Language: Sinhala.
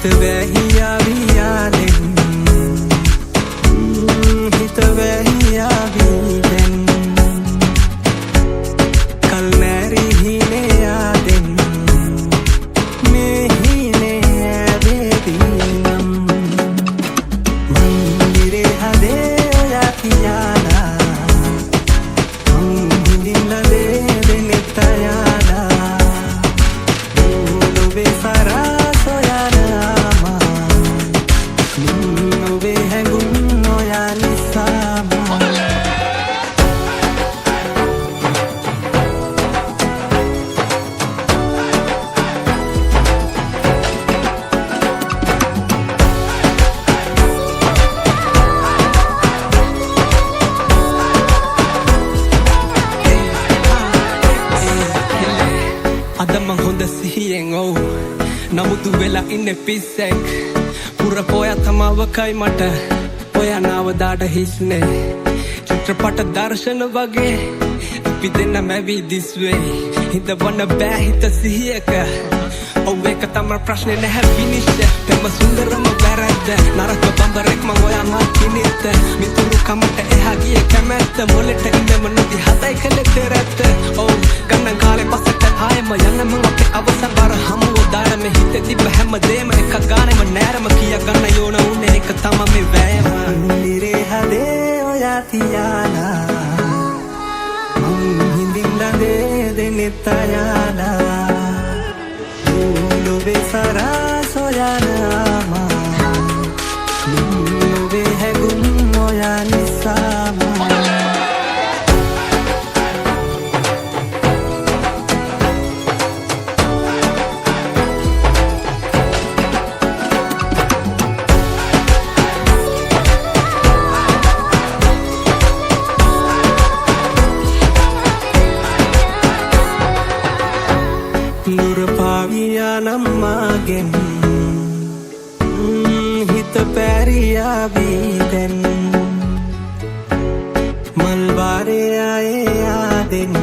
හිත වැහියාවියාලෙන් හිත වැහියාවියෙන් කල් නැරි හිනේ යාදෙන් මේ හිනේ ඇබේදීනම් මන්දිරේ හදේ ඔයා කියාලා හිඳින්න දෙනෙත් අයාලා නුඹේ සරා සොයනාමා නුඹේ හැඟුම් ඔයා නිසාමා අද මං හොඳ සිහියෙන් ඔව් නමුතු වෙලා ඉන්නේ පිස්සෙක් පුර පොයා තමවකයි මට ඔයා නාවදාට හිස්නේ චිත්‍රපට දර්ශන වගේ අපි දෙන්න මැවි this way හිතවන්න බෑ හිත සිහියක ඔව් ඒක තමයි ප්‍රශ්නේ නැහැ finish තම සුන්දරම වැරද්ද නරක බම්බරෙක් මං ඔයා මාකිනිට මිතුරු කමට එහා ගියේ කැමැත්ත මොලෙට ඉඳම නොදි හදයි කලේ තෙරැත්ත ඔව් ගන්න කාලේ පස්සට ආයෙම යන්න මං අපේ අවසන් බර හමුව දාන මේ හිතේ තිබ්බ හැමදේම එක ගානෙම නෑරම කියා ගන්න යෝන උනේ එක තමයි මේ වෑයම නිරේ හදේ ඔයා තියාලා මං හිඳින්න දෙනෙත් අයාලා නුඹේ සරා සොයනාමා නුඹේ හැඟුම් ඔයා නිසාමා නුර පාවියානම් මාගෙන් හිත පැරියාවීදැන් මල් වාරේ ආයේ යාදෙන්